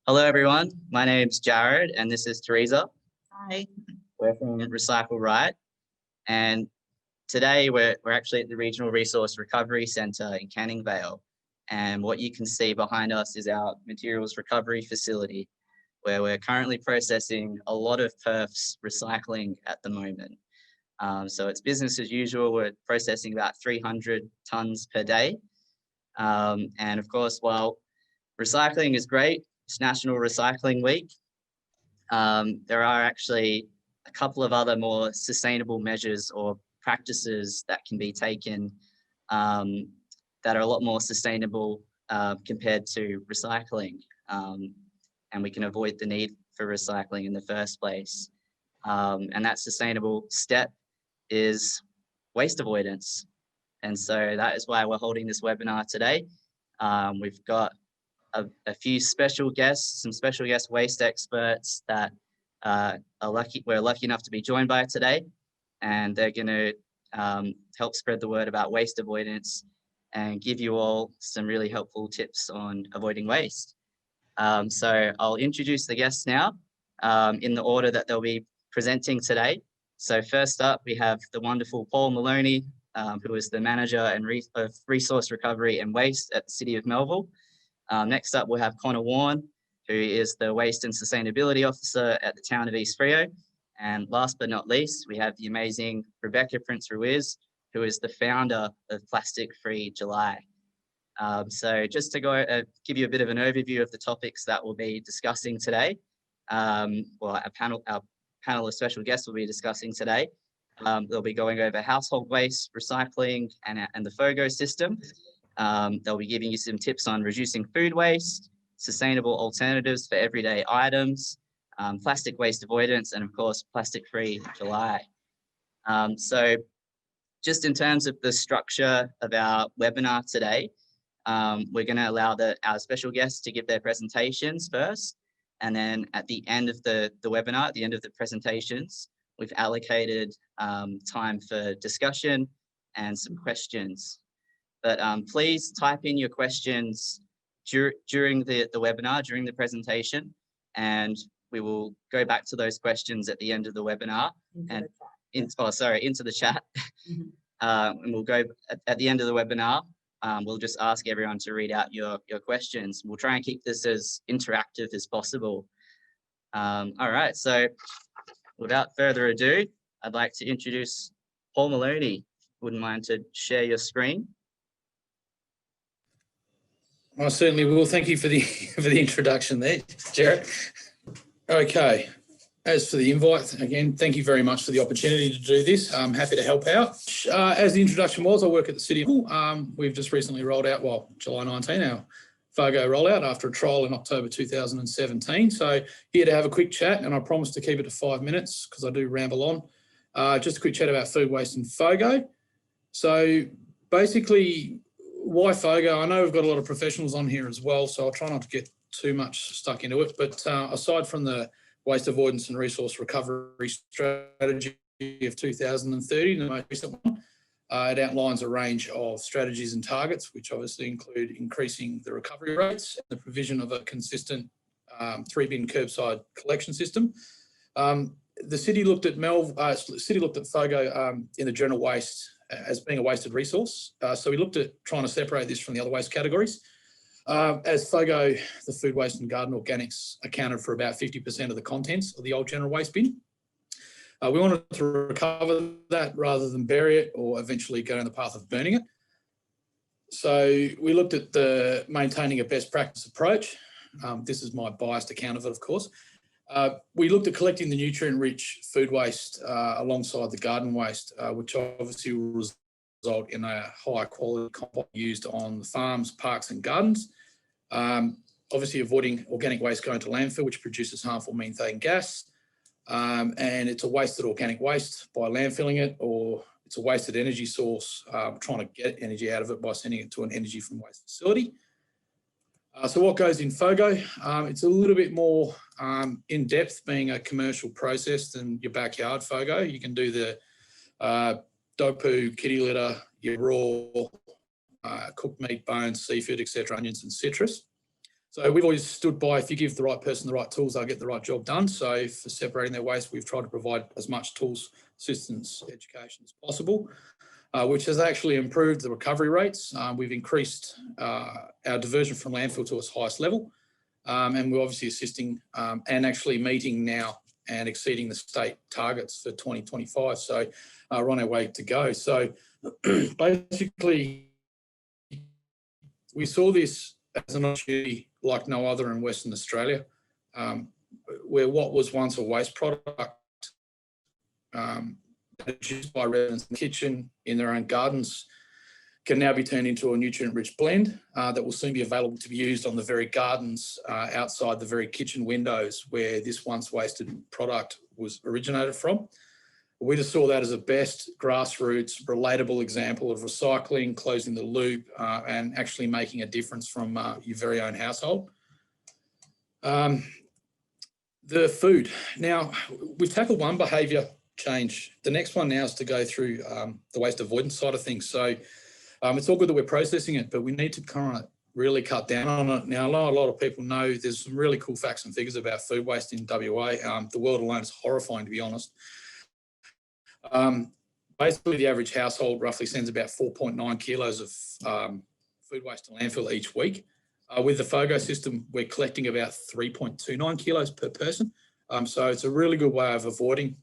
Hello, everyone. My name's Jared, and this is Teresa. Hi. We're from Recycle Right, and today we're actually at the Regional Resource Recovery Centre in Canning Vale, and what you can see behind us is our materials recovery facility, where we're currently processing a lot of Perth's recycling at the moment. So it's business as usual. We're processing about 300 tonnes per day, and of course, while recycling is great, it's National Recycling Week. There are actually a couple of other more sustainable measures or practices that can be taken that are a lot more sustainable compared to recycling. And we can avoid the need for recycling in the first place. And that sustainable step is waste avoidance. And so that is why we're holding this webinar today. We've got a few special guests, some special guest waste experts that we're lucky enough to be joined by today, and they're going to help spread the word about waste avoidance and give you all some really helpful tips on avoiding waste. So I'll introduce the guests now in the order that they'll be presenting today. So first up, we have the wonderful Paul Maloney, who is the Manager of Resource Recovery and Waste at the City of Melville. Next up, we'll have Connor Warren, who is the Waste and Sustainability Officer at the town of East Freo. And last but not least, we have the amazing Rebecca Prince-Ruiz, who is the founder of Plastic Free July. So just to give you a bit of an overview of the topics that we'll be discussing today, our panel of special guests will be discussing today. They'll be going over household waste, recycling, and the FOGO system. They'll be giving you some tips on reducing food waste, sustainable alternatives for everyday items, plastic waste avoidance, and of course, plastic-free July. So just in terms of the structure of our webinar today, we're going to allow our special guests to give their presentations first. And then at the end of the webinar, at the end of the presentations, we've allocated time for discussion and some questions. But please type in your questions during the webinar, during the presentation, and we will go back to those questions at the end of the webinar into the chat. And we'll go at the end of the webinar. We'll just ask everyone to read out your questions. We'll try and keep this as interactive as possible. All right, so without further ado, I'd like to introduce Paul Maloney. Wouldn't mind to share your screen. I certainly will. Thank you for the introduction there, Jared. Okay, as for the invite, again, thank you very much for the opportunity to do this. I'm happy to help out. As the introduction was, I work at the City. We've just recently rolled out, July 19, our FOGO rollout after a trial in October 2017. So here to have a quick chat, and I promise to keep it to 5 minutes because I do ramble on. Just a quick chat about food waste and FOGO. So basically, why FOGO? I know we've got a lot of professionals on here as well, so I'll try not to get too much stuck into it. But aside from the waste avoidance and resource recovery strategy of 2030, the most recent one, it outlines a range of strategies and targets, which obviously include increasing the recovery rates and the provision of a consistent 3-bin curbside collection system. The city looked at FOGO in the general waste as being a wasted resource. So we looked at trying to separate this from the other waste categories. As FOGO, the food waste and garden organics accounted for about 50% of the contents of the old general waste bin. We wanted to recover that rather than bury it or eventually go down the path of burning it. So we looked at maintaining a best practice approach. This is my biased account of it, of course. We looked at collecting the nutrient-rich food waste alongside the garden waste, which obviously will result in a higher quality compost used on the farms, parks and gardens. Obviously avoiding organic waste going to landfill, which produces harmful methane gas. And it's a wasted organic waste by landfilling it, or it's a wasted energy source, trying to get energy out of it by sending it to an energy from waste facility. So what goes in FOGO? It's a little bit more in depth, being a commercial process than your backyard FOGO. You can do the dog poo, kitty litter, your raw, cooked meat, bones, seafood, etc., onions and citrus. So we've always stood by, if you give the right person the right tools, they'll get the right job done. So for separating their waste, we've tried to provide as much tools, assistance, education as possible, which has actually improved the recovery rates. We've increased our diversion from landfill to its highest level. And we're obviously assisting and actually meeting now and exceeding the state targets for 2025. So we're on our way to go. So basically, we saw this as an opportunity like no other in Western Australia, where what was once a waste product produced by residents in the kitchen, in their own gardens, can now be turned into a nutrient-rich blend that will soon be available to be used on the very gardens outside the very kitchen windows where this once wasted product was originated from. We just saw that as a best grassroots, relatable example of recycling, closing the loop, and actually making a difference from your very own household. The food. Now, we've tackled one behaviour change. The next one now is to go through the waste avoidance side of things. So it's all good that we're processing it, but we need to kind of really cut down on it. Now, I know a lot of people know there's some really cool facts and figures about food waste in WA. The world alone is horrifying, to be honest. Basically, the average household roughly sends about 4.9 kilos of food waste to landfill each week. With the FOGO system, we're collecting about 3.29 kilos per person. So it's a really good way of avoiding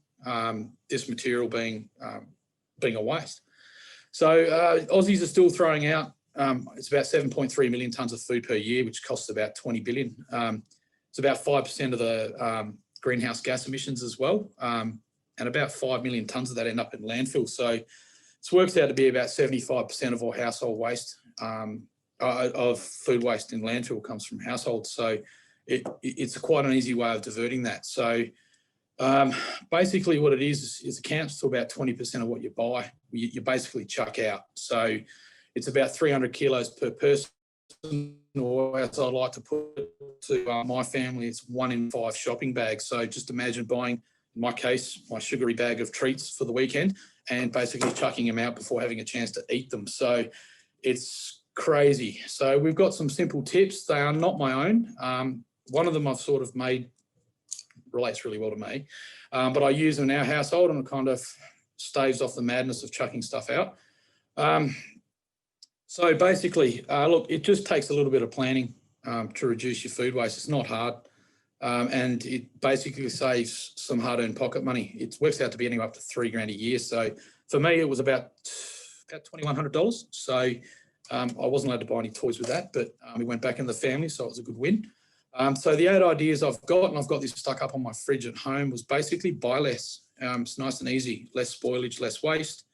this material being a waste. So Aussies are still throwing out, it's about 7.3 million tonnes of food per year, which costs about 20 billion. It's about 5% of the greenhouse gas emissions as well. And about 5 million tonnes of that end up in landfill. So it works out to be about 75% of all household waste, of food waste in landfill comes from households. So it's quite an easy way of diverting that. So basically what it is it counts to about 20% of what you buy, you basically chuck out. So it's about 300 kilos per person, or as I like to put it to my family, it's 1 in 5 shopping bags. So just imagine buying, in my case, my sugary bag of treats for the weekend and basically chucking them out before having a chance to eat them. So it's crazy. So we've got some simple tips. They are not my own. One of them I've sort of made, relates really well to me, but I use them in our household and it kind of staves off the madness of chucking stuff out. So basically, look, it just takes a little bit of planning to reduce your food waste. It's not hard. And it basically saves some hard-earned pocket money. It works out to be anywhere up to $3,000 a year. So for me, it was about $2,100. So I wasn't allowed to buy any toys with that, but we went back in the family, so it was a good win. So the 8 ideas I've got, and I've got this stuck up on my fridge at home, was basically buy less. It's nice and easy, less spoilage, less waste.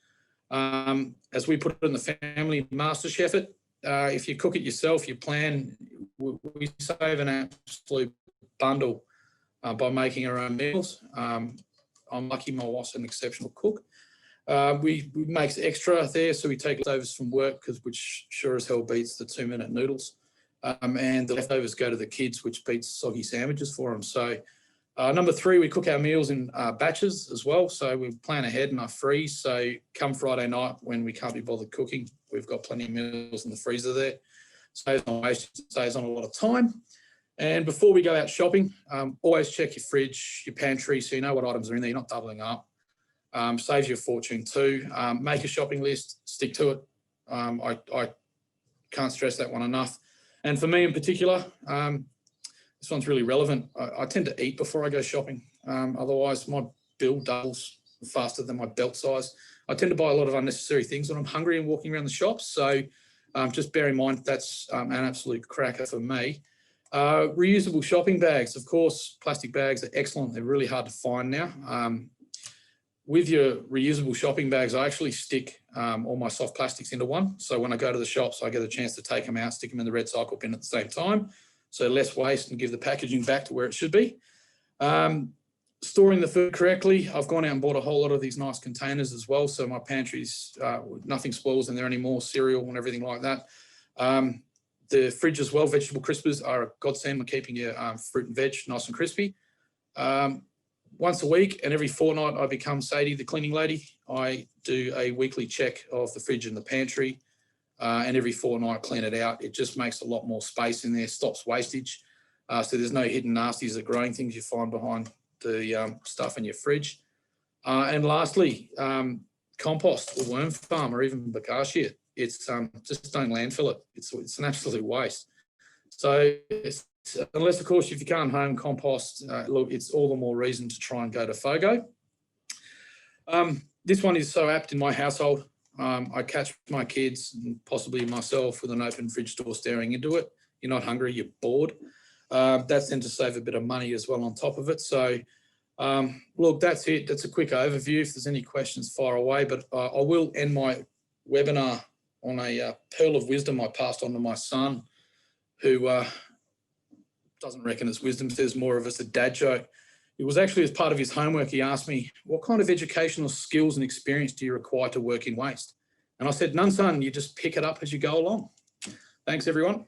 As we put it in the family, MasterChef it. If you cook it yourself, you plan, we save an absolute bundle by making our own meals. I'm lucky my wife's an exceptional cook. We make extra there, so we take leftovers from work, which sure as hell beats the 2-minute noodles. And the leftovers go to the kids, which beats soggy sandwiches for them. So number 3, we cook our meals in batches as well. So we plan ahead and I freeze. So come Friday night when we can't be bothered cooking, we've got plenty of meals in the freezer there. Saves on waste, saves on a lot of time. And before we go out shopping, always check your fridge, your pantry, so you know what items are in there. You're not doubling up. Saves you a fortune too. Make a shopping list, stick to it. I can't stress that one enough. And for me in particular, this one's really relevant. I tend to eat before I go shopping. Otherwise, my bill doubles faster than my belt size. I tend to buy a lot of unnecessary things when I'm hungry and walking around the shops. So just bear in mind that's an absolute cracker for me. Reusable shopping bags. Of course, plastic bags are excellent. They're really hard to find now. With your reusable shopping bags, I actually stick all my soft plastics into one. So when I go to the shops, I get a chance to take them out, stick them in the recycle bin at the same time. So less waste and give the packaging back to where it should be. Storing the food correctly. I've gone out and bought a whole lot of these nice containers as well. So my pantry's, nothing spoils in there anymore, cereal and everything like that. The fridge as well, vegetable crispers are a godsend for keeping your fruit and veg nice and crispy. Once a week and every fortnight, I become Sadie, the cleaning lady. I do a weekly check of the fridge and the pantry. and every fortnight clean it out. It just makes a lot more space in there, stops wastage. So there's no hidden nasties or growing things you find behind the stuff in your fridge. And lastly, compost or worm farm or even bokashi. It's just don't landfill it. It's an absolute waste. So unless, of course, if you can't home compost, look, it's all the more reason to try and go to FOGO. This one is so apt in my household. I catch my kids and possibly myself with an open fridge door staring into it. You're not hungry, you're bored. That's then to save a bit of money as well on top of it. So look, that's it. That's a quick overview. If there's any questions, fire away. But I will end my webinar on a pearl of wisdom I passed on to my son, who doesn't reckon it's wisdom, says more of it's a dad joke. It was actually as part of his homework, he asked me, what kind of educational skills and experience do you require to work in waste? And I said, none, son, you just pick it up as you go along. Thanks, everyone.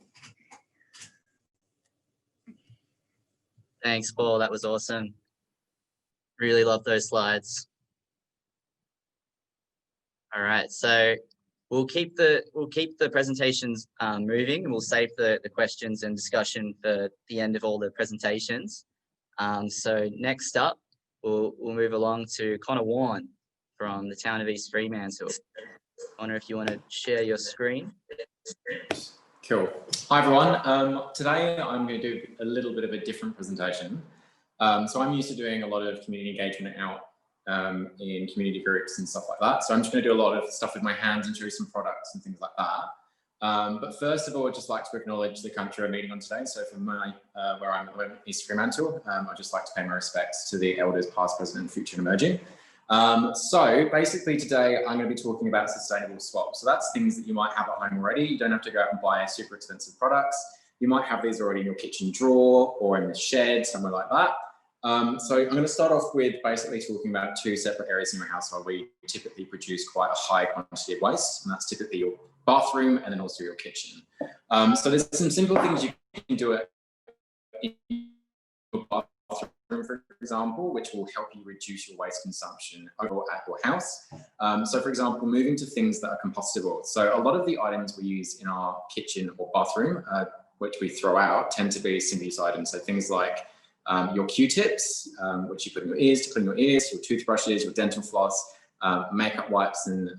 Thanks, Paul. That was awesome. Really love those slides. All right, so we'll keep the presentations moving, and we'll save the questions and discussion for the end of all the presentations. So next up, we'll move along to Connor Warren from the town of East Fremantle. Connor, if you want to share your screen. Cool. Hi, everyone. Today, I'm going to do a little bit of a different presentation. So I'm used to doing a lot of community engagement out in community groups and stuff like that. So I'm just going to do a lot of stuff with my hands and show you some products and things like that. But first of all, I'd just like to acknowledge the country we're meeting on today. So from where I'm at East Fremantle, I'd just like to pay my respects to the elders past, present and future and emerging. So basically today I'm going to be talking about sustainable swaps. So that's things that you might have at home already. You don't have to go out and buy super expensive products. You might have these already in your kitchen drawer or in the shed, somewhere like that. So I'm going to start off with basically talking about two separate areas in your household where you typically produce quite a high quantity of waste, and that's typically your bathroom and then also your kitchen. So there's some simple things you can do in your bathroom, for example, which will help you reduce your waste consumption overall at your house. So for example, moving to things that are compostable. So a lot of the items we use in our kitchen or bathroom, which we throw out, tend to be single-use items. So things like your Q-tips, which you put in your ears to clean your ears, your toothbrushes, your dental floss, makeup wipes, and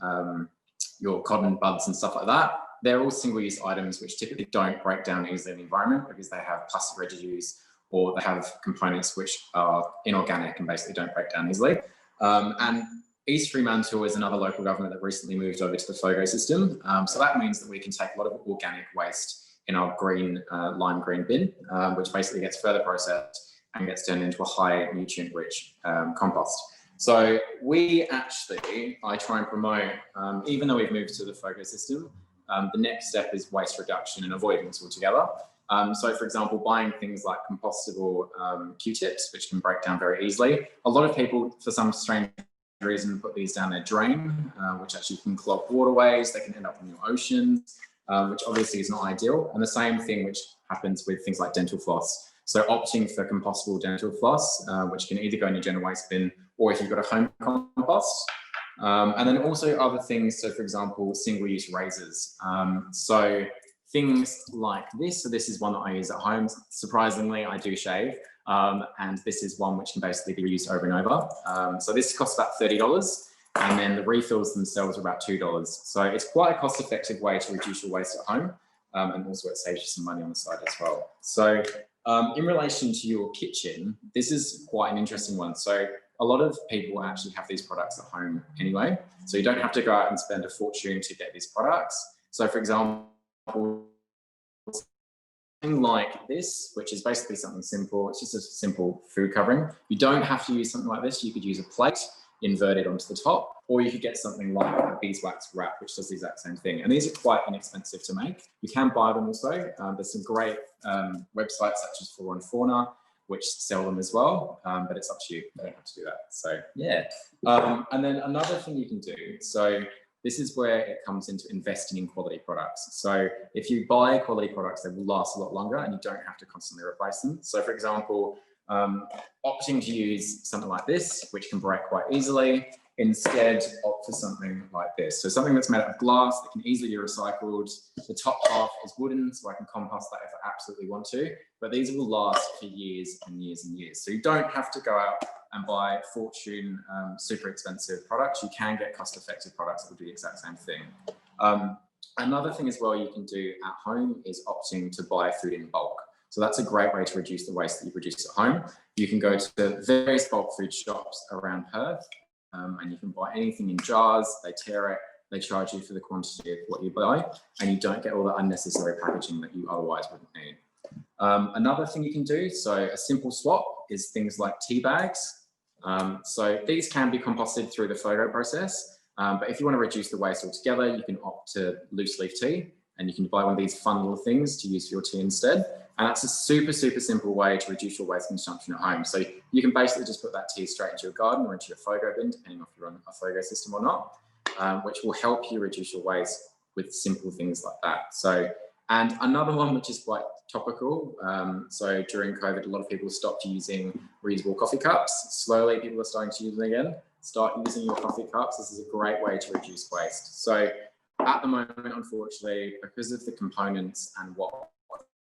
your cotton buds and stuff like that. They're all single-use items which typically don't break down easily in the environment because they have plastic residues or they have components which are inorganic and basically don't break down easily. And East Fremantle is another local government that recently moved over to the FOGO system. So that means that we can take a lot of organic waste in our green, lime green bin, which basically gets further processed and gets turned into a high nutrient-rich compost. So I try and promote, even though we've moved to the FOGO system, the next step is waste reduction and avoidance altogether. So for example, buying things like compostable Q-tips, which can break down very easily. A lot of people, for some strange reason, put these down their drain, which actually can clog waterways. They can end up in your oceans, which obviously is not ideal. And the same thing which happens with things like dental floss. So opting for compostable dental floss, which can either go in your general waste bin or if you've got a home compost. And then also other things, so for example, single-use razors. So things like this, so this is one that I use at home. Surprisingly, I do shave. And this is one which can basically be used over and over. So this costs about $30. And then the refills themselves are about $2. So it's quite a cost-effective way to reduce your waste at home. And also it saves you some money on the side as well. So in relation to your kitchen, this is quite an interesting one. So a lot of people actually have these products at home anyway. So you don't have to go out and spend a fortune to get these products. So for example, something like this, which is basically something simple. It's just a simple food covering. You don't have to use something like this. You could use a plate inverted onto the top, or you could get something like a beeswax wrap, which does the exact same thing. And these are quite inexpensive to make. You can buy them also. There's some great websites such as Flora and Fauna, which sell them as well, but it's up to you. You don't have to do that. So yeah. And then another thing you can do, so this is where it comes into investing in quality products. So if you buy quality products, they will last a lot longer and you don't have to constantly replace them. So for example, opting to use something like this, which can break quite easily. instead opt for something like this. So something that's made out of glass that can easily be recycled. The top half is wooden, so I can compost that if I absolutely want to, but these will last for years and years and years. So you don't have to go out and buy fortune, super expensive products. You can get cost-effective products that will do the exact same thing. Another thing as well you can do at home is opting to buy food in bulk. So that's a great way to reduce the waste that you produce at home. You can go to various bulk food shops around Perth, and you can buy anything in jars. They tear it, they charge you for the quantity of what you buy, and you don't get all the unnecessary packaging that you otherwise wouldn't need. Another thing you can do, so a simple swap, is things like tea bags. So these can be composted through the FOGO process, but if you want to reduce the waste altogether, you can opt to loose leaf tea, and you can buy one of these fun little things to use for your tea instead. And that's a super, super simple way to reduce your waste consumption at home. So you can basically just put that tea straight into your garden or into your FOGO bin, depending on if you're on a FOGO system or not, which will help you reduce your waste with simple things like that. So, and another one which is quite topical. So during COVID, a lot of people stopped using reusable coffee cups. Slowly, people are starting to use them again. Start using your coffee cups. This is a great way to reduce waste. So at the moment, unfortunately, because of the components and what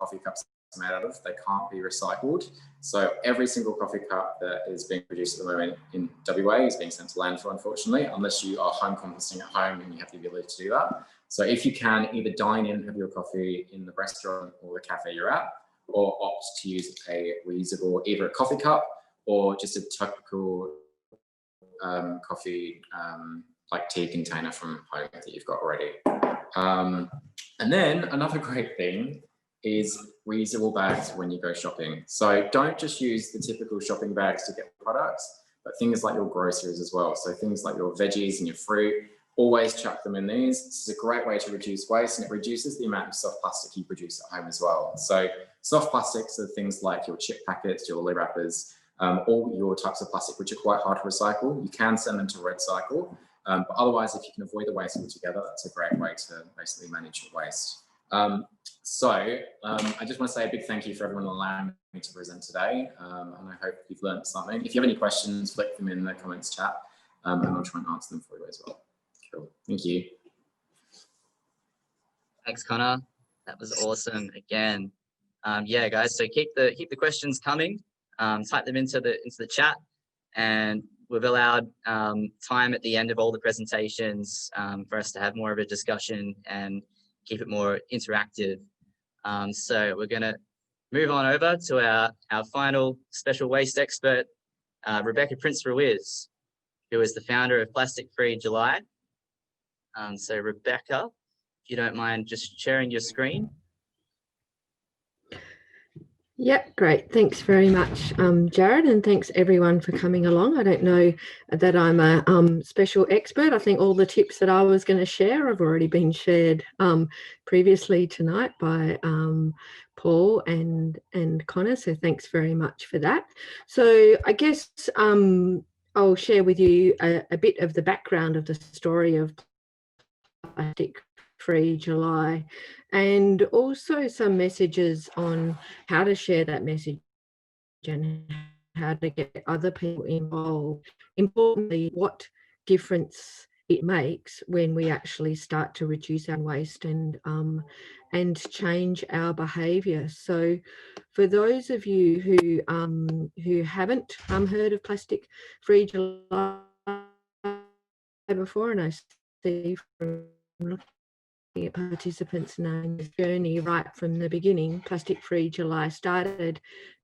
coffee cups are made out of, they can't be recycled. So every single coffee cup that is being produced at the moment in WA is being sent to landfill, unfortunately, unless you are home composting at home and you have the ability to do that. So if you can, either dine in, have your coffee in the restaurant or the cafe you're at, or opt to use a reusable, either a coffee cup or just a typical coffee like tea container from home that you've got already. And then another great thing is reusable bags when you go shopping. So don't just use the typical shopping bags to get products, but things like your groceries as well. So things like your veggies and your fruit, always chuck them in these. This is a great way to reduce waste, and it reduces the amount of soft plastic you produce at home as well. So soft plastics are things like your chip packets, your lolly wrappers, all your types of plastic which are quite hard to recycle. You can send them to recycle, but otherwise, if you can avoid the waste altogether, that's a great way to basically manage your waste. I just want to say a big thank you for everyone allowing me to present today, and I hope you've learned something. If you have any questions, flick them in the comments chat, and I'll try and answer them for you as well. Cool. Thank you. Thanks, Connor. That was awesome again. Yeah, guys. So keep the questions coming. Type them into the chat, and we've allowed time at the end of all the presentations for us to have more of a discussion and keep it more interactive. So we're going to move on over to our final special waste expert, Rebecca Prince-Ruiz, who is the founder of Plastic Free July. So Rebecca, if you don't mind just sharing your screen. Yep, great. Thanks very much, Jared, and thanks everyone for coming along. I don't know that I'm a special expert. I think all the tips that I was going to share have already been shared previously tonight by Paul and Connor, so thanks very much for that. So I guess I'll share with you a bit of the background of the story of Plastic Free July, and also some messages on how to share that message and how to get other people involved. Importantly, what difference it makes when we actually start to reduce our waste and change our behaviour. So for those of you who haven't heard of Plastic Free July before, and I see from looking at participants' names, journey right from the beginning, Plastic Free July started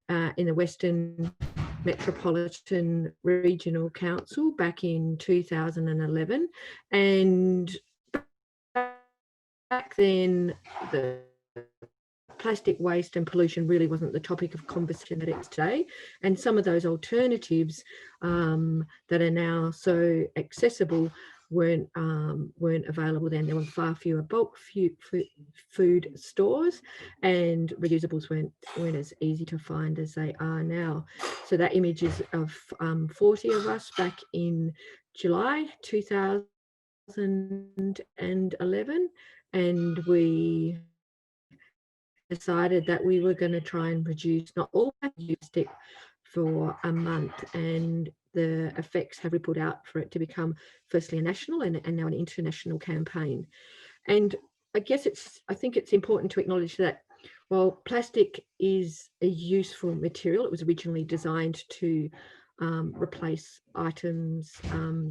in the Western Metropolitan Regional Council back in 2011, and back then the plastic waste and pollution really wasn't the topic of conversation that it's today, and some of those alternatives that are now so accessible weren't available then. There were far fewer bulk food stores, and reusables weren't as easy to find as they are now. So that image is of 40 of us back in July 2011, and we decided that we were going to try and reduce not all plastic for a month, and the effects have rippled out for it to become firstly a national and now an international campaign. And I guess I think it's important to acknowledge that while plastic is a useful material, it was originally designed to replace items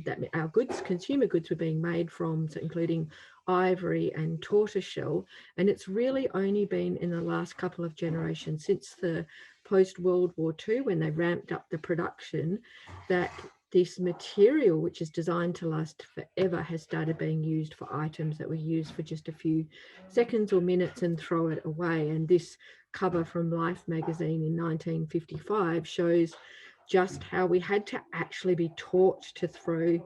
that our goods, consumer goods, were being made from, so including ivory and tortoiseshell. And it's really only been in the last couple of generations, since the post-World War II, when they ramped up the production, that this material, which is designed to last forever, has started being used for items that were used for just a few seconds or minutes and throw it away. And this cover from Life magazine in 1955 shows just how we had to actually be taught to throw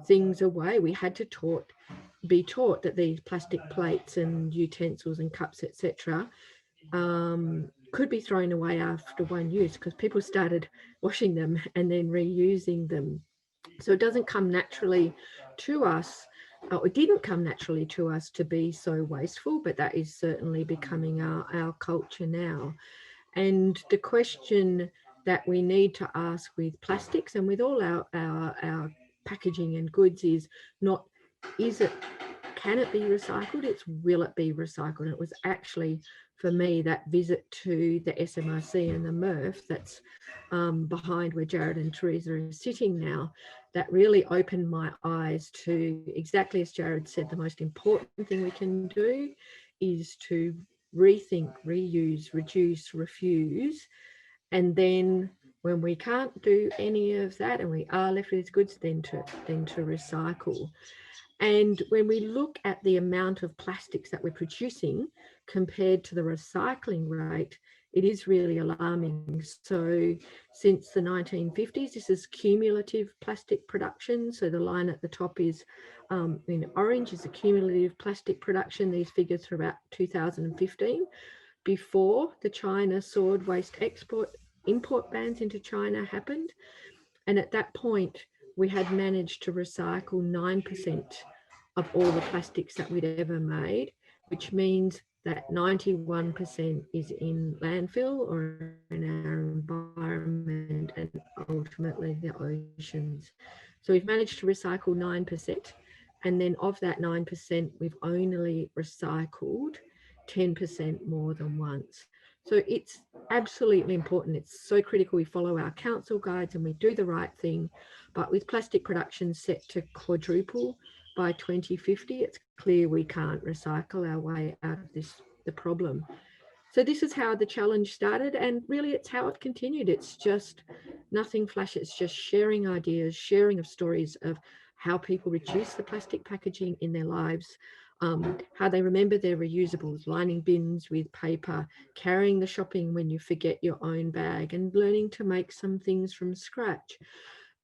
things away. We had to be taught that these plastic plates and utensils and cups, etc., could be thrown away after one use, because people started washing them and then reusing them. So it doesn't come naturally to us, or it didn't come naturally to us to be so wasteful, but that is certainly becoming our culture now. And the question that we need to ask with plastics and with all our packaging and goods is not, can it be recycled? It's, will it be recycled? And it was actually, for me, that visit to the SMRC and the MRF that's behind where Jared and Teresa are sitting now, that really opened my eyes to, exactly as Jared said, the most important thing we can do is to rethink, reuse, reduce, refuse. And then when we can't do any of that and we are left with goods, then to recycle. And when we look at the amount of plastics that we're producing compared to the recycling rate, it is really alarming. So since the 1950s, this is cumulative plastic production. So the line at the top is in orange is the cumulative plastic production. These figures are about 2015, before the China sword waste import bans into China happened. And at that point, we had managed to recycle 9% of all the plastics that we'd ever made, which means that 91% is in landfill or in our environment and ultimately the oceans. So we've managed to recycle 9%. And then of that 9%, we've only recycled 10% more than once. So it's absolutely important. It's so critical we follow our council guides and we do the right thing. But with plastic production set to quadruple by 2050, it's clear we can't recycle our way out of the problem. So this is how the challenge started, and really it's how it continued. It's just nothing flash. It's just sharing ideas, sharing of stories of how people reduce the plastic packaging in their lives, how they remember their reusables, lining bins with paper, carrying the shopping when you forget your own bag, and learning to make some things from scratch.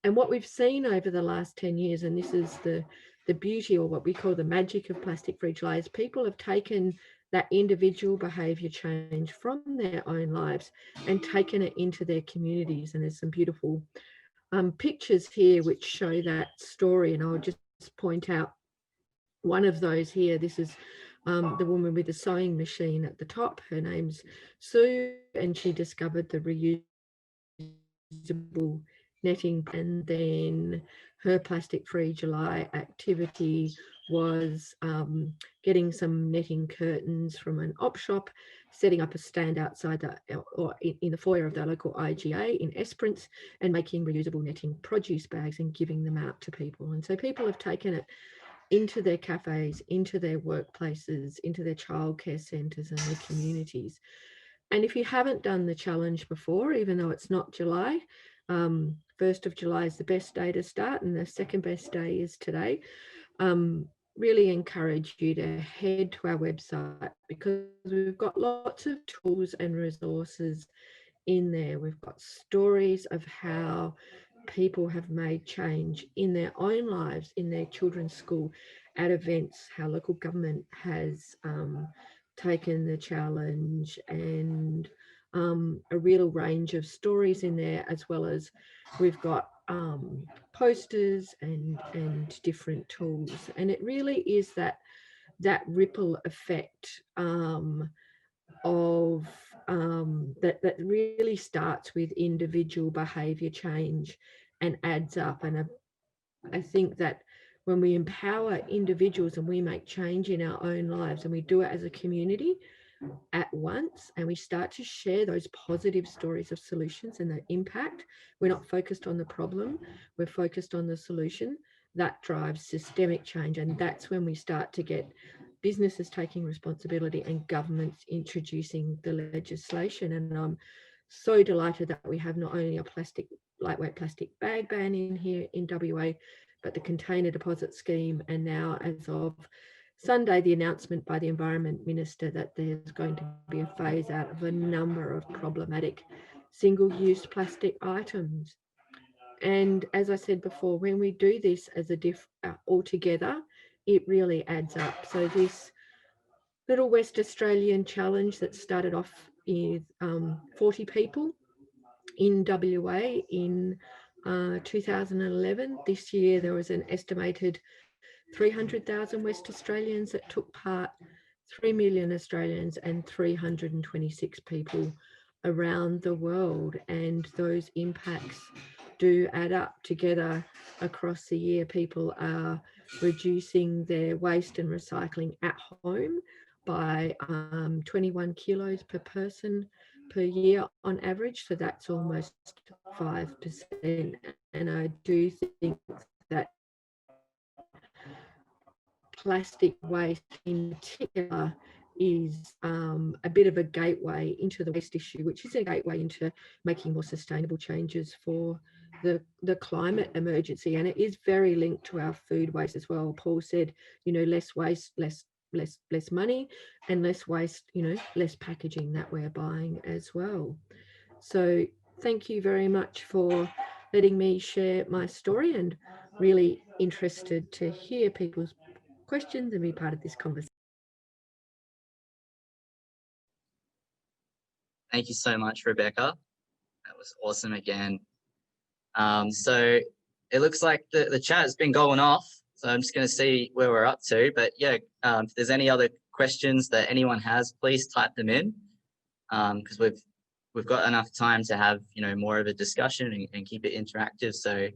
And what we've seen over the last 10 years, and this is the beauty, or what we call the magic of plastic-free July, is people have taken that individual behaviour change from their own lives and taken it into their communities. And there's some beautiful pictures here which show that story. And I'll just point out one of those here. This is the woman with the sewing machine at the top. Her name's Sue, and she discovered the reusable netting, and then her plastic-free July activity was getting some netting curtains from an op shop, setting up a stand outside or in the foyer of the local IGA in Esperance, and making reusable netting produce bags and giving them out to people. And so people have taken it into their cafes, into their workplaces, into their childcare centres and their communities. And if you haven't done the challenge before, even though it's not July, 1st of July is the best day to start, and the second best day is today. Really encourage you to head to our website, because we've got lots of tools and resources in there. We've got stories of how people have made change in their own lives, in their children's school, at events, how local government has taken the challenge, and a real range of stories in there, as well as we've got posters and different tools. And it really is that ripple effect of that really starts with individual behaviour change and adds up. And I think that when we empower individuals and we make change in our own lives, and we do it as a community at once, and we start to share those positive stories of solutions and the impact, we're not focused on the problem, we're focused on the solution. That drives systemic change, and that's when we start to get businesses taking responsibility and governments introducing the legislation. And I'm so delighted that we have not only a lightweight plastic bag ban in here in WA, but the container deposit scheme, and now as of Sunday, the announcement by the Environment Minister that there's going to be a phase out of a number of problematic single-use plastic items. And as I said before, when we do this as all together, it really adds up. So this little West Australian challenge that started off with 40 people in WA in 2011, this year there was an estimated 300,000 West Australians that took part, 3 million Australians and 326 people around the world. And those impacts do add up together across the year. People are reducing their waste and recycling at home by 21 kilos per person per year on average. So that's almost 5%. And I do think that plastic waste in particular is a bit of a gateway into the waste issue, which is a gateway into making more sustainable changes for the climate emergency. And it is very linked to our food waste as well. Paul said, you know, less waste, less money, and less waste, you know, less packaging that we're buying as well. So thank you very much for letting me share my story, and really interested to hear people's questions and be part of this conversation. Thank you so much, Rebecca. That was awesome again. So it looks like the chat has been going off. So I'm just going to see where we're up to. But yeah, if there's any other questions that anyone has, please type them in, because we've got enough time to have, you know, more of a discussion and keep it interactive. So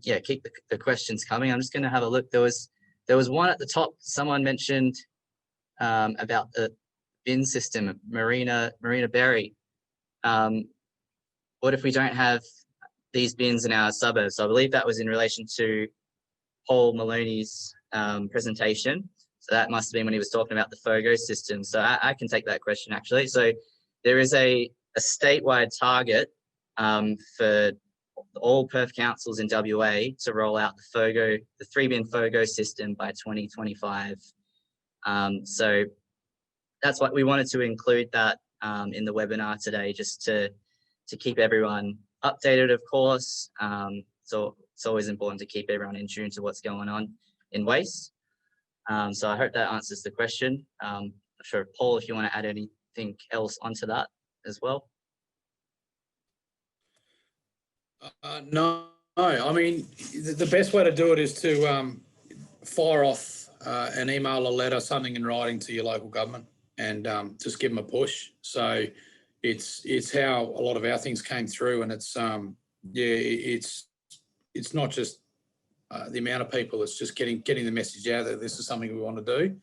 yeah, keep the questions coming. I'm just going to have a look. There was one at the top. Someone mentioned about the bin system, Marina Berry. What if we don't have these bins in our suburbs? So I believe that was in relation to Paul Maloney's presentation. So that must have been when he was talking about the FOGO system. So I can take that question actually. So there is a statewide target for all Perth councils in WA to roll out the 3-bin FOGO system by 2025. So that's what we wanted to include that in the webinar today, just to keep everyone updated, of course. So it's always important to keep everyone in tune to what's going on in waste. So I hope that answers the question. I'm sure, Paul, if you want to add anything else onto that as well. No, I mean, the best way to do it is to fire off an email, a letter, something in writing to your local government, and just give them a push. So it's how a lot of our things came through, and it's it's not just the amount of people, it's just getting the message out that this is something we want to do.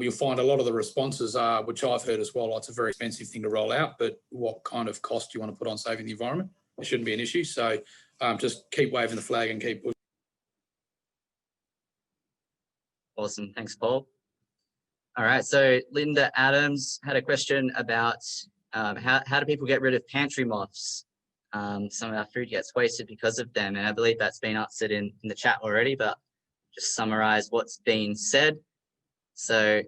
You'll find a lot of the responses are, which I've heard as well, it's a very expensive thing to roll out, but what kind of cost do you want to put on saving the environment? It shouldn't be an issue. So just keep waving the flag and keep pushing. Awesome. Thanks, Paul. All right. So Linda Adams had a question about how do people get rid of pantry moths? Some of our food gets wasted because of them. And I believe that's been answered in the chat already, but just summarize what's been said. So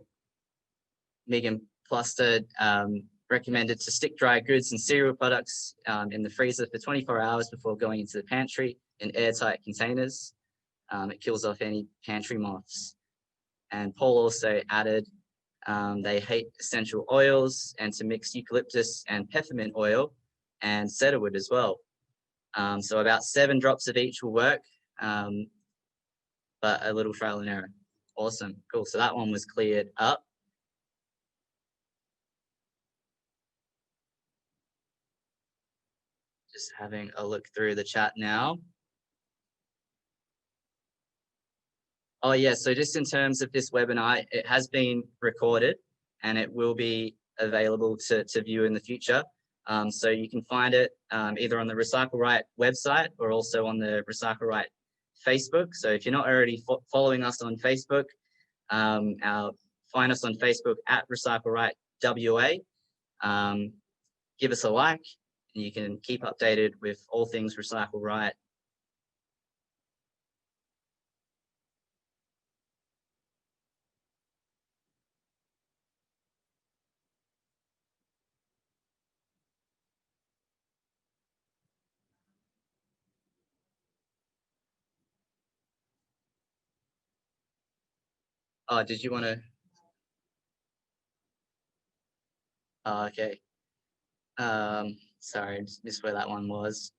Megan Pluster recommended to stick dry goods and cereal products in the freezer for 24 hours before going into the pantry in airtight containers. It kills off any pantry moths. And Paul also added they hate essential oils, and to mix eucalyptus and peppermint oil and cedarwood as well. So about 7 drops of each will work, but a little trial and error. Awesome, cool. So that one was cleared up. Just having a look through the chat now. Oh yeah, so just in terms of this webinar, it has been recorded and it will be available to view in the future. So you can find it either on the Recycle Right website or also on the Recycle Right Facebook. So if you're not already following us on Facebook, find us on Facebook at Recycle Right WA. Give us a like and you can keep updated with all things Recycle Right. Oh, did you want to? Oh, okay. Sorry, I just missed where that one was.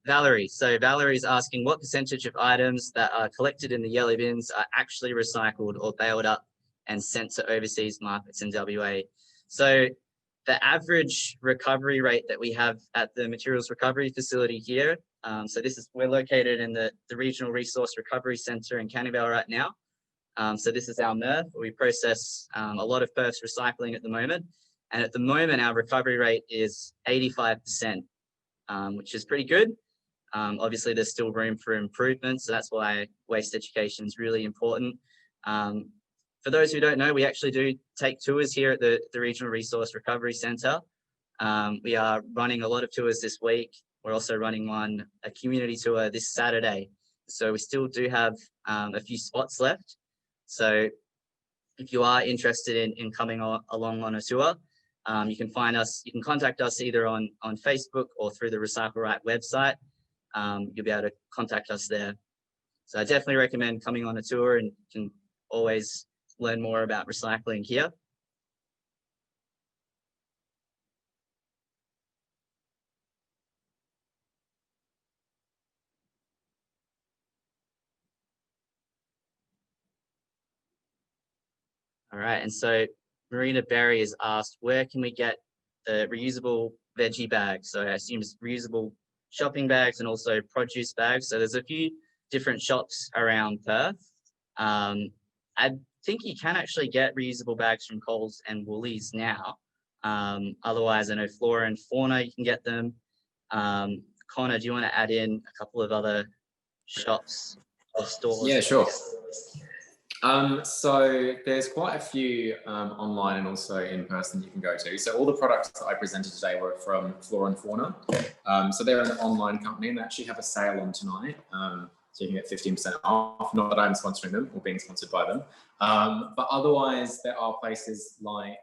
Valerie. So Valerie's asking what percentage of items that are collected in the yellow bins are actually recycled or baled up and sent to overseas markets in WA. So the average recovery rate that we have at the materials recovery facility here, so we're located in the Regional Resource Recovery Centre in Canning Vale right now. So this is our MRF. We process a lot of Perth's recycling at the moment. And at the moment, our recovery rate is 85%, which is pretty good. Obviously, there's still room for improvement. So that's why waste education is really important. For those who don't know, we actually do take tours here at the Regional Resource Recovery Centre. We are running a lot of tours this week. We're also running a community tour this Saturday. So we still do have a few spots left. So if you are interested in coming along on a tour, you can contact us either on Facebook or through the Recycle Right website. You'll be able to contact us there. So I definitely recommend coming on a tour and you can always learn more about recycling here. All right, and so Marina Berry has asked, where can we get the reusable veggie bags? So I assume it's reusable shopping bags and also produce bags. So there's a few different shops around Perth. I think you can actually get reusable bags from Coles and Woolies now. Otherwise, I know Flora and Fauna, you can get them. Connor, do you want to add in a couple of other shops or stores? Yeah, sure. So there's quite a few online and also in person you can go to. So all the products that I presented today were from Flora and Fauna. So they're an online company and they actually have a sale on tonight. So you can get 15% off. Not that I'm sponsoring them or being sponsored by them. But otherwise, there are places like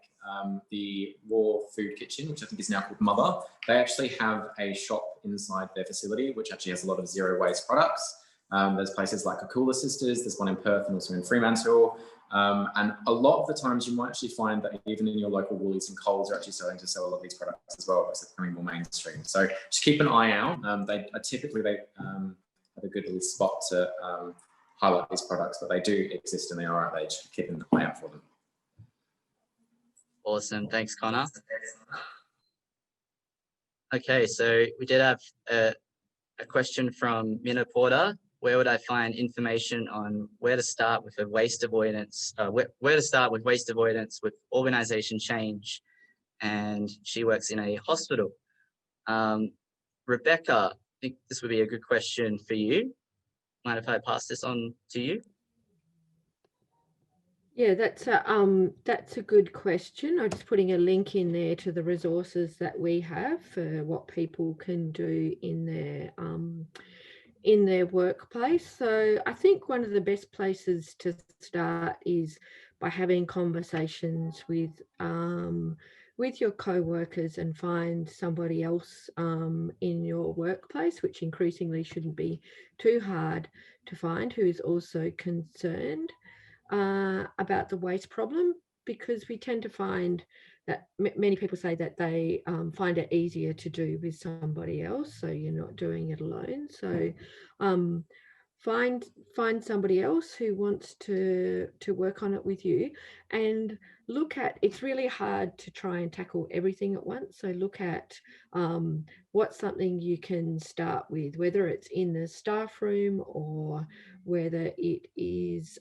the Raw Food Kitchen, which I think is now called Mother. They actually have a shop inside their facility, which actually has a lot of zero waste products. There's places like Akula Sisters, there's one in Perth and also in Fremantle. And a lot of the times you might actually find that even in your local Woolies and Coles are actually starting to sell a lot of these products as well, because they're becoming more mainstream. So just keep an eye out. They have a good little spot to highlight these products, but they do exist and they are out there. Just keep an eye out for them. Awesome, thanks Connor. Okay, so we did have a question from Minna Porter. Where would I find information on where to start with waste avoidance, where to start with waste avoidance with organisation change? And she works in a hospital. Rebecca, I think this would be a good question for you. Mind if I pass this on to you? Yeah, that's a good question. I'm just putting a link in there to the resources that we have for what people can do in their workplace. So I think one of the best places to start is by having conversations with your co-workers and find somebody else in your workplace, which increasingly shouldn't be too hard to find, who is also concerned about the waste problem, because we tend to find that many people say that they find it easier to do with somebody else, so you're not doing it alone. So find somebody else who wants to work on it with you, and look at, it's really hard to try and tackle everything at once, so look at what's something you can start with, whether it's in the staff room or whether it is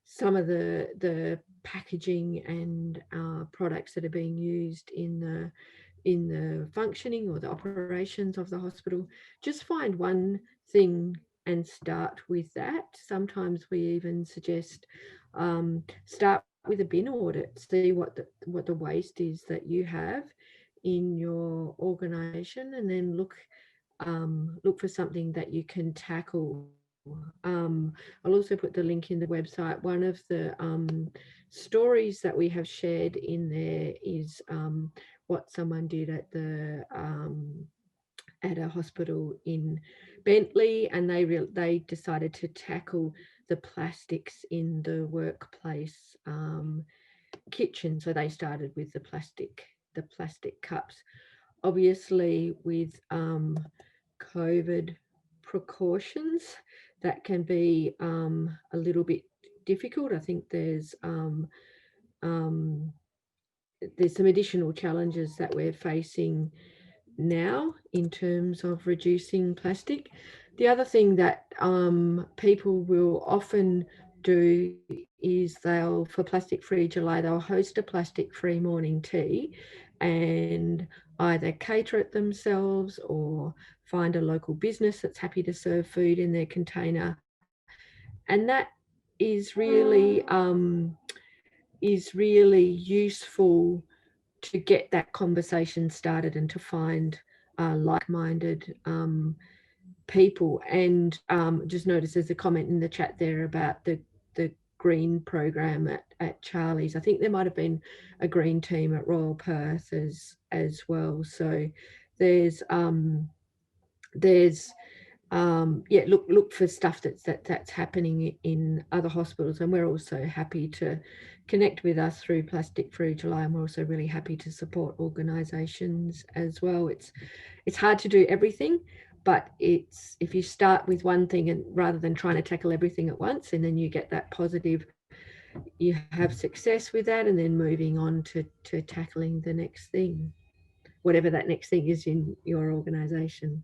some of the packaging and products that are being used in the functioning or the operations of the hospital. Just find one thing and start with that. Sometimes we even suggest start with a bin audit, see what the waste is that you have in your organisation, and then look for something that you can tackle. I'll also put the link in the website. One of the stories that we have shared in there is what someone did at a hospital in Bentley, and they decided to tackle the plastics in the workplace kitchen. So they started with the plastic cups. Obviously, with COVID precautions, that can be a little bit difficult. I think there's some additional challenges that we're facing now in terms of reducing plastic. The other thing that people will often do is for Plastic Free July, they'll host a plastic free morning tea and either cater it themselves or find a local business that's happy to serve food in their container. And that is really useful to get that conversation started and to find like-minded people. And just notice there's a comment in the chat there about the green program at Charlie's. I think there might have been a green team at Royal Perth as well. So there's look for stuff that's happening in other hospitals, and we're also happy to connect with us through Plastic Free July, and we're also really happy to support organisations as well. It's hard to do everything, but if you start with one thing and rather than trying to tackle everything at once, and then you get that positive, you have success with that, and then moving on to tackling the next thing, whatever that next thing is in your organisation.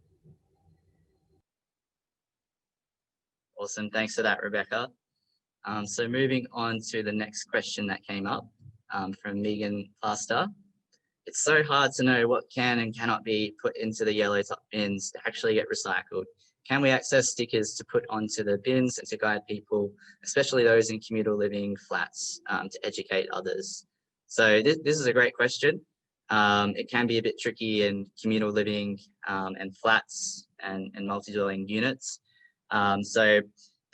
Awesome. Thanks for that, Rebecca. So moving on to the next question that came up from Megan Plaster. It's so hard to know what can and cannot be put into the yellow top bins to actually get recycled. Can we access stickers to put onto the bins and to guide people, especially those in communal living flats, to educate others? So this is a great question. It can be a bit tricky in communal living and flats and multi-dwelling units. So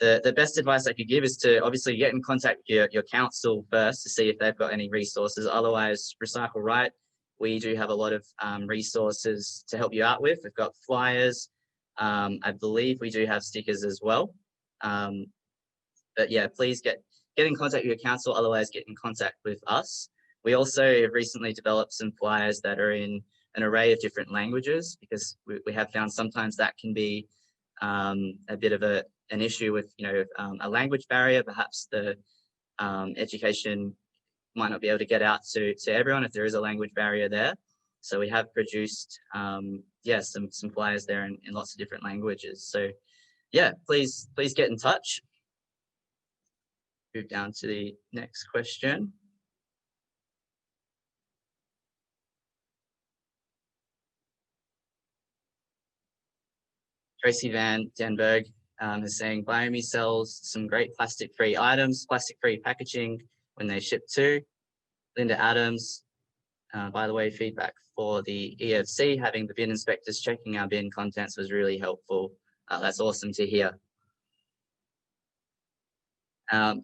the best advice I could give is to obviously get in contact with your council first to see if they've got any resources. Otherwise, Recycle Right, we do have a lot of resources to help you out with. We've got flyers. I believe we do have stickers as well. But yeah, please get in contact with your council. Otherwise, get in contact with us. We also have recently developed some flyers that are in an array of different languages, because we have found sometimes that can be a bit of an issue with, a language barrier. Perhaps the education might not be able to get out to everyone if there is a language barrier there. So we have produced, some flyers there in lots of different languages. So yeah, please get in touch. Move down to the next question. Tracy Van Denberg is saying Biomi sells some great plastic-free items, plastic-free packaging when they ship too. Linda Adams, by the way, feedback for the EFC, having the bin inspectors checking our bin contents was really helpful. That's awesome to hear. Tanya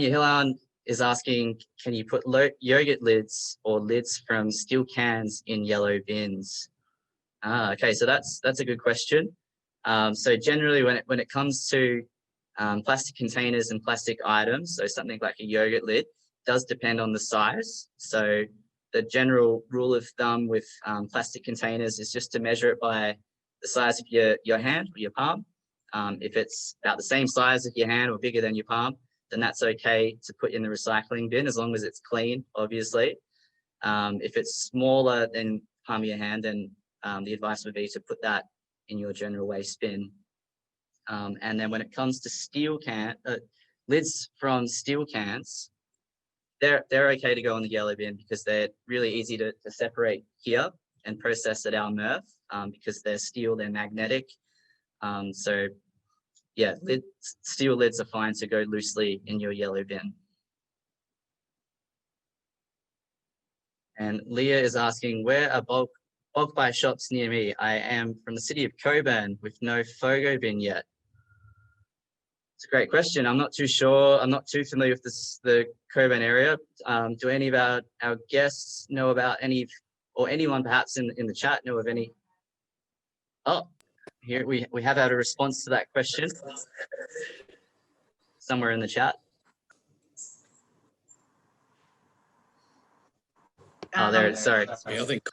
Hillan is asking, can you put yogurt lids or lids from steel cans in yellow bins? Okay, so that's a good question. So generally when it comes to plastic containers and plastic items, so something like a yogurt lid, does depend on the size. So the general rule of thumb with plastic containers is just to measure it by the size of your hand or your palm. If it's about the same size as your hand or bigger than your palm, then that's okay to put in the recycling bin as long as it's clean, obviously. If it's smaller than palm of your hand, then the advice would be to put that in your general waste bin. And then when it comes to steel lids from steel cans, they're okay to go in the yellow bin because they're really easy to separate here and process at our MRF because they're steel, they're magnetic. So yeah, steel lids are fine to go loosely in your yellow bin. And Leah is asking, where are bulk buy shops near me? I am from the city of Coburn with no FOGO bin yet. It's a great question. I'm not too sure. I'm not too familiar with the Coburn area. Do any of our guests know about any, or anyone perhaps in the chat know of any? Oh, here we have had a response to that question somewhere in the chat. Oh, there. Sorry. Yeah, I think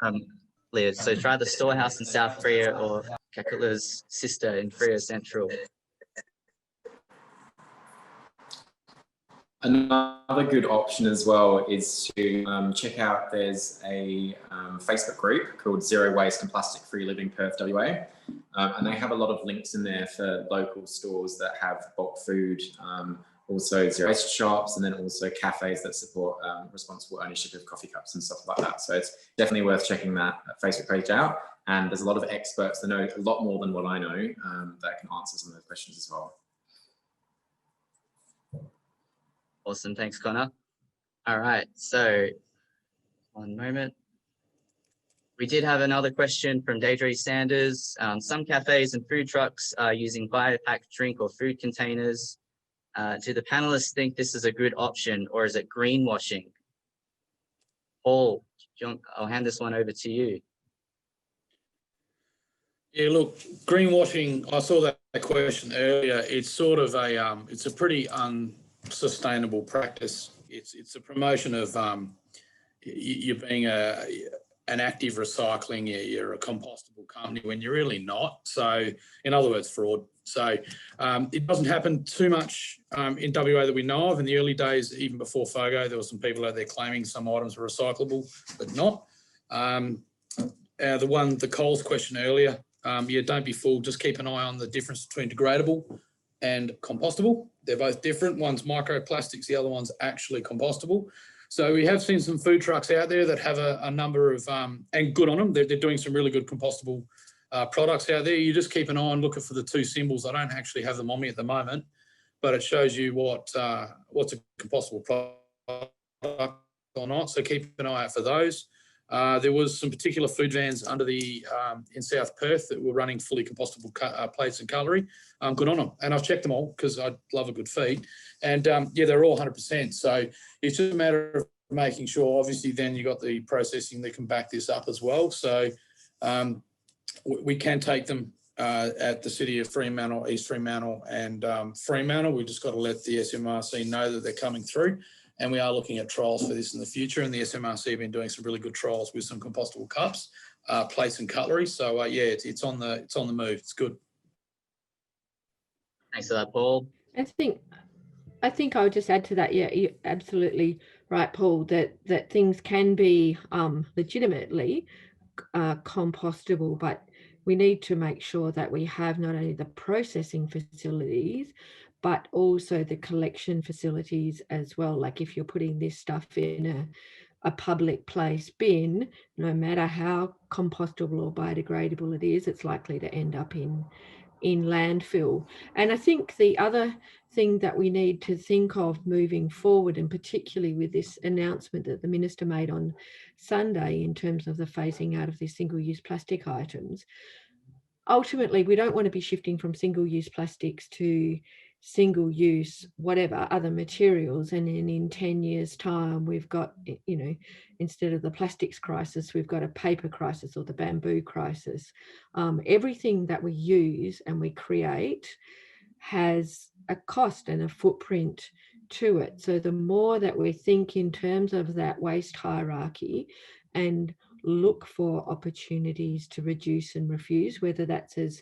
Leah. So try the storehouse in South Freya or Kakula's sister in Freya Central. Another good option as well is to check out, there's a Facebook group called Zero Waste and Plastic Free Living Perth WA. And they have a lot of links in there for local stores that have bulk food, also zero waste shops, and then also cafes that support responsible ownership of coffee cups and stuff like that. So it's definitely worth checking that Facebook page out. And there's a lot of experts that know a lot more than what I know that can answer some of those questions as well. Awesome, thanks, Connor. All right, so one moment. We did have another question from Deidre Sanders. Some cafes and food trucks are using biopacked drink or food containers. Do the panelists think this is a good option, or is it greenwashing? Paul, I'll hand this one over to you. Yeah, look, greenwashing, I saw that question earlier. It's sort of it's a pretty unsustainable practice. It's a promotion of you being an active recycling, you're a compostable company when you're really not. So in other words, fraud. So it doesn't happen too much in WA that we know of. In the early days, even before FOGO, there were some people out there claiming some items were recyclable, but not. The Coles question earlier, yeah, don't be fooled. Just keep an eye on the difference between degradable and compostable. They're both different. One's microplastics, the other one's actually compostable. So we have seen some food trucks out there that have a number of, and good on them. They're doing some really good compostable products out there. You just keep an eye on looking for the two symbols. I don't actually have them on me at the moment, but it shows you what's a compostable product or not. So keep an eye out for those. There was some particular food vans under in South Perth that were running fully compostable plates and cutlery. Good on them. And I've checked them all because I love a good feed. And yeah, they're all 100%. So it's just a matter of making sure, obviously, then you've got the processing that can back this up as well. So we can take them at the city of Fremantle, East Fremantle and Fremantle. We've just got to let the SMRC know that they're coming through. And we are looking at trials for this in the future. And the SMRC have been doing some really good trials with some compostable cups, plates and cutlery. So yeah, it's on the move. It's good. Thanks for that, Paul. I think I would just add to that. Yeah, you're absolutely right, Paul, that things can be legitimately compostable, but we need to make sure that we have not only the processing facilities, but also the collection facilities as well. Like if you're putting this stuff in a public place bin, no matter how compostable or biodegradable it is, it's likely to end up in landfill. And I think the other thing that we need to think of moving forward, and particularly with this announcement that the Minister made on Sunday in terms of the phasing out of these single-use plastic items, ultimately we don't want to be shifting from single-use plastics to single-use whatever other materials, and then in 10 years time we've got, you know, instead of the plastics crisis we've got a paper crisis or the bamboo crisis. Everything that we use and we create has a cost and a footprint to it. So the more that we think in terms of that waste hierarchy and look for opportunities to reduce and refuse, whether that's as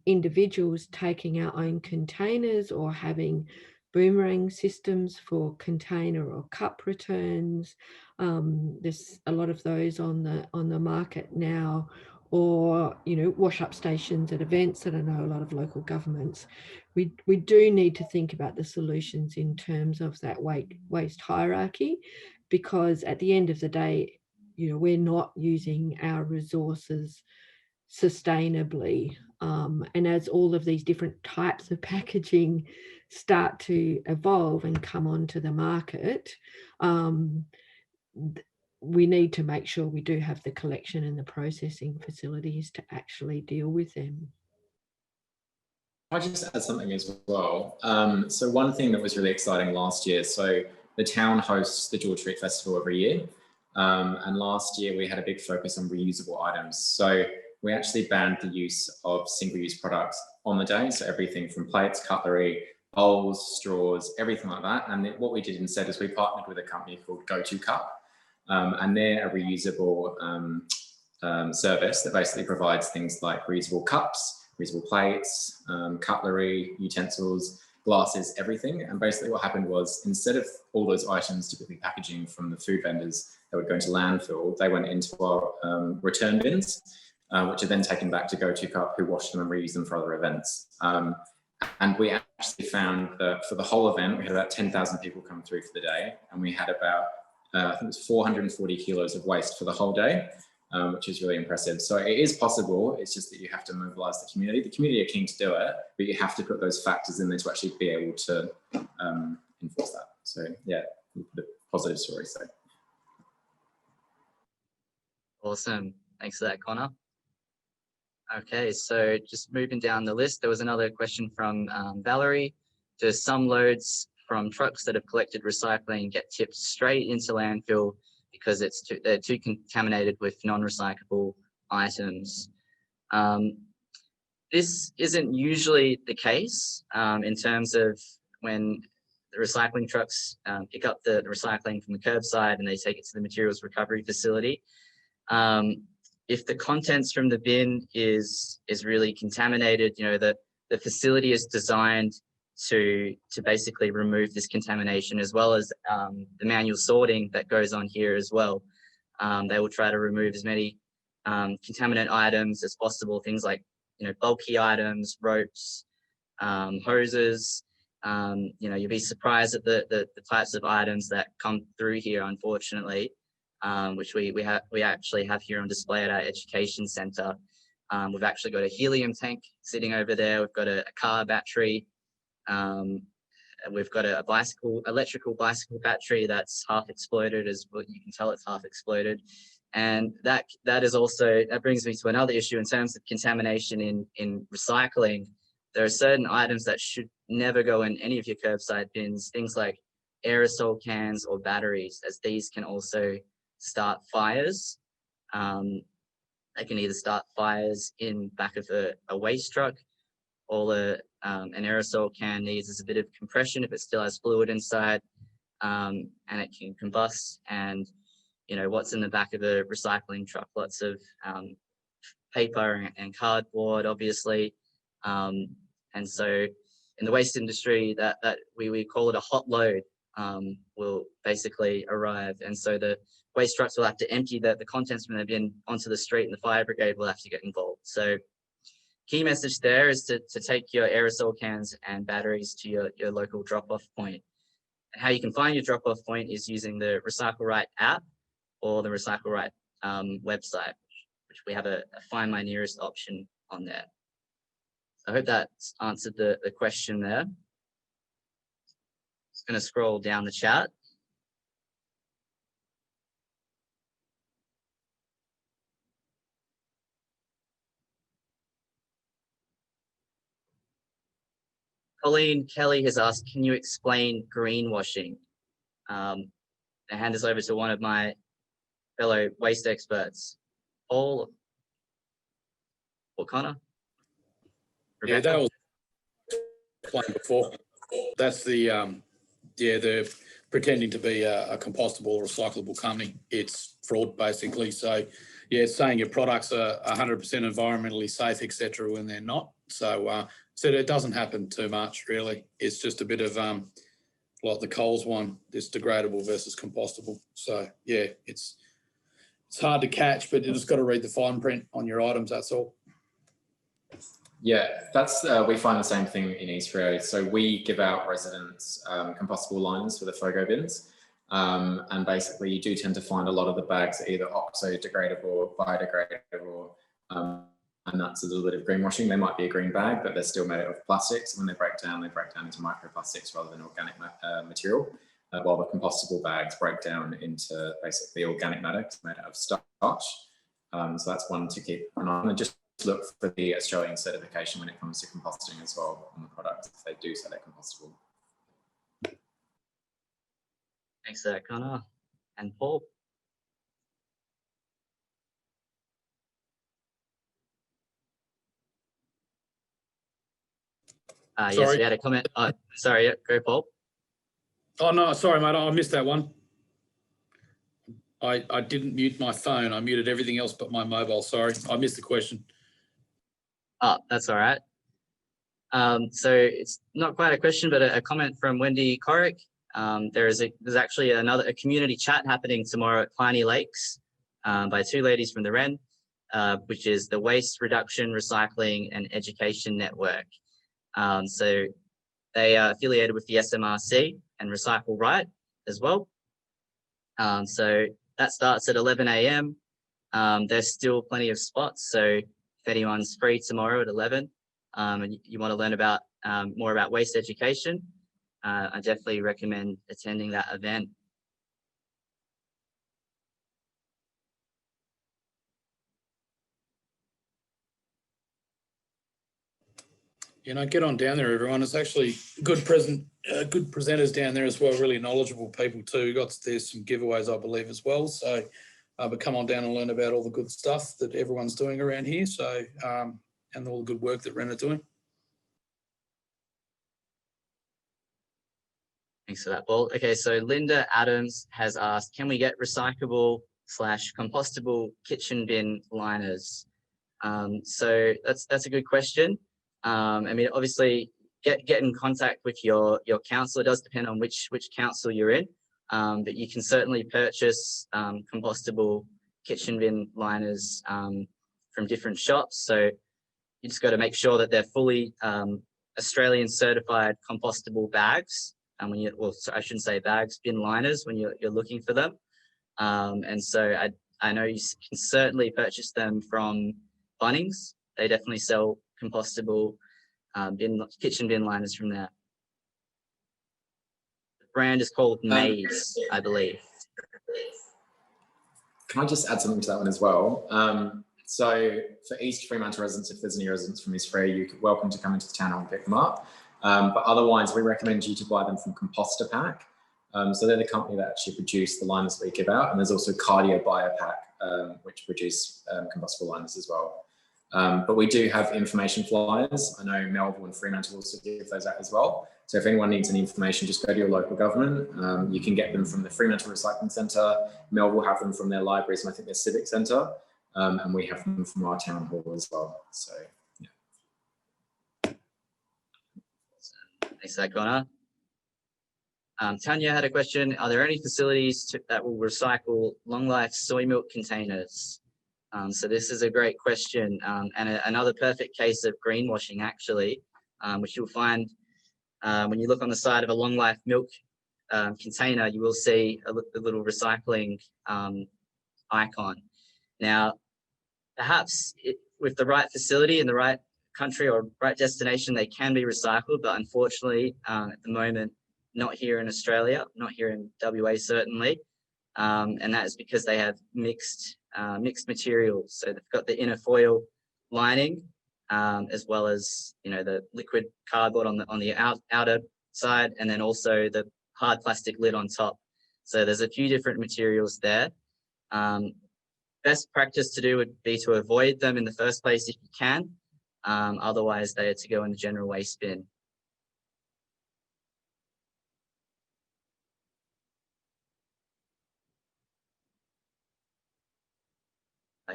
individuals taking our own containers or having boomerang systems for container or cup returns. There's a lot of those on the market now, or wash up stations at events that I know a lot of local governments. We do need to think about the solutions in terms of that waste hierarchy, because at the end of the day, we're not using our resources sustainably. And as all of these different types of packaging start to evolve and come onto the market, we need to make sure we do have the collection and the processing facilities to actually deal with them. I just add something as well. So one thing that was really exciting last year, so the town hosts the George Street Festival every year. And last year we had a big focus on reusable items. So we actually banned the use of single-use products on the day. So everything from plates, cutlery, bowls, straws, everything like that. And what we did instead is we partnered with a company called Go-To Cup. And they're a reusable service that basically provides things like reusable cups, reusable plates, cutlery, utensils, glasses, everything. And basically what happened was, instead of all those items typically packaging from the food vendors that would go into landfill, they went into our return bins, which are then taken back to Go-To Cup, who wash them and reuse them for other events. And we actually found that for the whole event, we had about 10,000 people come through for the day. And we had about, I think it was 440 kilos of waste for the whole day, which is really impressive. So it is possible. It's just that you have to mobilize the community. The community are keen to do it, but you have to put those factors in there to actually be able to enforce that. So yeah, the positive story. So. Awesome. Thanks for that, Connor. Okay, so just moving down the list, there was another question from Valerie. Do some loads from trucks that have collected recycling get tipped straight into landfill because they're too contaminated with non-recyclable items? This isn't usually the case in terms of when the recycling trucks pick up the recycling from the curbside and they take it to the materials recovery facility. If the contents from the bin is really contaminated, the facility is designed to basically remove this contamination, as well as the manual sorting that goes on here as well. They will try to remove as many contaminant items as possible, things like bulky items, ropes, hoses. You'll be surprised at the types of items that come through here, unfortunately. Which we actually have here on display at our education centre. We've actually got a helium tank sitting over there. We've got a car battery. And we've got a electrical bicycle battery that's half exploded, as well. You can tell it's half exploded. And that brings me to another issue in terms of contamination in recycling. There are certain items that should never go in any of your curbside bins, things like aerosol cans or batteries, as these can also start fires. They can either start fires in back of a waste truck, or an aerosol can needs is a bit of compression if it still has fluid inside, and it can combust. And what's in the back of a recycling truck? Lots of paper and cardboard, obviously. And so in the waste industry, that we call it a hot load, will basically arrive. And so the waste trucks will have to empty the contents from the bin onto the street, and the fire brigade will have to get involved. So key message there is to take your aerosol cans and batteries to your local drop-off point. And how you can find your drop-off point is using the Recycle Right app or the Recycle Right website, which we have a Find My Nearest option on there. I hope that's answered the question there. Just going to scroll down the chat. Colleen Kelly has asked, can you explain greenwashing? I'll hand this over to one of my fellow waste experts, Paul or Connor. Yeah, that was explained before. That's the pretending to be a compostable or recyclable company. It's fraud, basically. So yeah, it's saying your products are 100% environmentally safe, etc., when they're not. So it doesn't happen too much, really. It's just a bit of like the Coles one, this degradable versus compostable. So yeah, it's hard to catch, but you just got to read the fine print on your items. That's all. Yeah, that's we find the same thing in East Rio. So we give out residents compostable liners for the FOGO bins. And basically you do tend to find a lot of the bags are either oxo-degradable or biodegradable. And that's a little bit of greenwashing. They might be a green bag, but they're still made of plastics. When they break down into microplastics rather than organic material. While the compostable bags break down into basically organic matter made out of starch. So that's one to keep an eye on. And just look for the Australian certification when it comes to composting as well on the products, if they do say they're compostable. Thanks for that, Connor. And Paul. Yes, Sorry. we had a comment. Oh, sorry, go Paul. Oh, no, sorry, mate. I missed that one. I didn't mute my phone. I muted everything else but my mobile. Sorry, I missed the question. Oh, that's all right. So it's not quite a question, but a comment from Wendy Corrick. There's actually a community chat happening tomorrow at Piney Lakes by two ladies from the REN, which is the Waste Reduction, Recycling and Education Network. So they are affiliated with the SMRC and Recycle Right as well. So that starts at 11 a.m. There's still plenty of spots. So if anyone's free tomorrow at 11 and you want to learn about more about waste education, I definitely recommend attending that event. Get on down there, everyone. It's actually good presenters down there as well, really knowledgeable people too. There's some giveaways, I believe, as well. So, but come on down and learn about all the good stuff that everyone's doing around here. So, and all the good work that REN are doing. Thanks for that, Paul. Okay, so Linda Adams has asked, can we get recyclable/compostable kitchen bin liners? So that's a good question. I mean, obviously, get in contact with your council. It does depend on which council you're in, but you can certainly purchase compostable kitchen bin liners from different shops. So you just got to make sure that they're fully Australian certified compostable bags. I shouldn't say bags, bin liners when you're looking for them. And so I know you can certainly purchase them from Bunnings. They definitely sell compostable kitchen bin liners from there. The brand is called Maze, I believe. Can I just add something to that one as well? So for East Fremantle residents, if there's any residents from East Free, you're welcome to come into the town hall and pick them up. But otherwise, we recommend you to buy them from Composter Pack. So they're the company that actually produce the liners that we give out. And there's also Cardio Biopack, which produce compostable liners as well. But we do have information flyers. I know Melville and Fremantle also give those out as well. So if anyone needs any information, just go to your local government. You can get them from the Fremantle Recycling Centre. Melville have them from their libraries and I think their Civic Centre. And we have them from our town hall as well. So, yeah. Thanks for that, Connor. Tanya had a question. Are there any facilities that will recycle long life soy milk containers? So this is a great question and another perfect case of greenwashing, actually, which you'll find when you look on the side of a long life milk container, you will see a little recycling icon. Now, perhaps with the right facility in the right country or right destination, they can be recycled, but unfortunately, at the moment, not here in Australia, not here in WA certainly, and that is because they have mixed materials. So they've got the inner foil lining, as well as the liquid cardboard on the outer side, and then also the hard plastic lid on top. So there's a few different materials there. Best practice to do would be to avoid them in the first place if you can. Otherwise, they are to go in the general waste bin.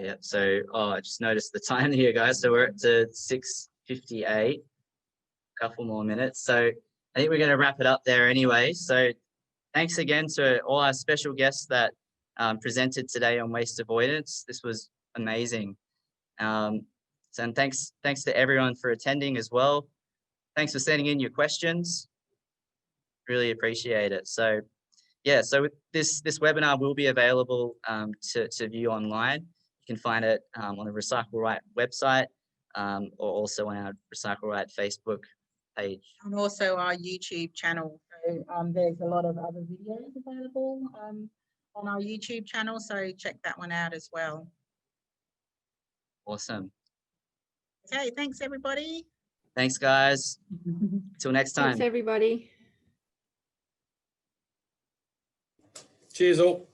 Yeah, so I just noticed the time here, guys. So we're at 6 58, a couple more minutes. So I think we're going to wrap it up there anyway. So thanks again to all our special guests that presented today on waste avoidance. This was amazing. And thanks to everyone for attending as well. Thanks for sending in your questions. Really appreciate it. So yeah, so this webinar will be available to view online. You can find it on the Recycle Right website or also on our Recycle Right Facebook page. And also our YouTube channel. So there's a lot of other videos available on our YouTube channel. So check that one out as well. Awesome. Okay, thanks everybody. Thanks, guys. Till next time. Thanks, everybody. Cheers all.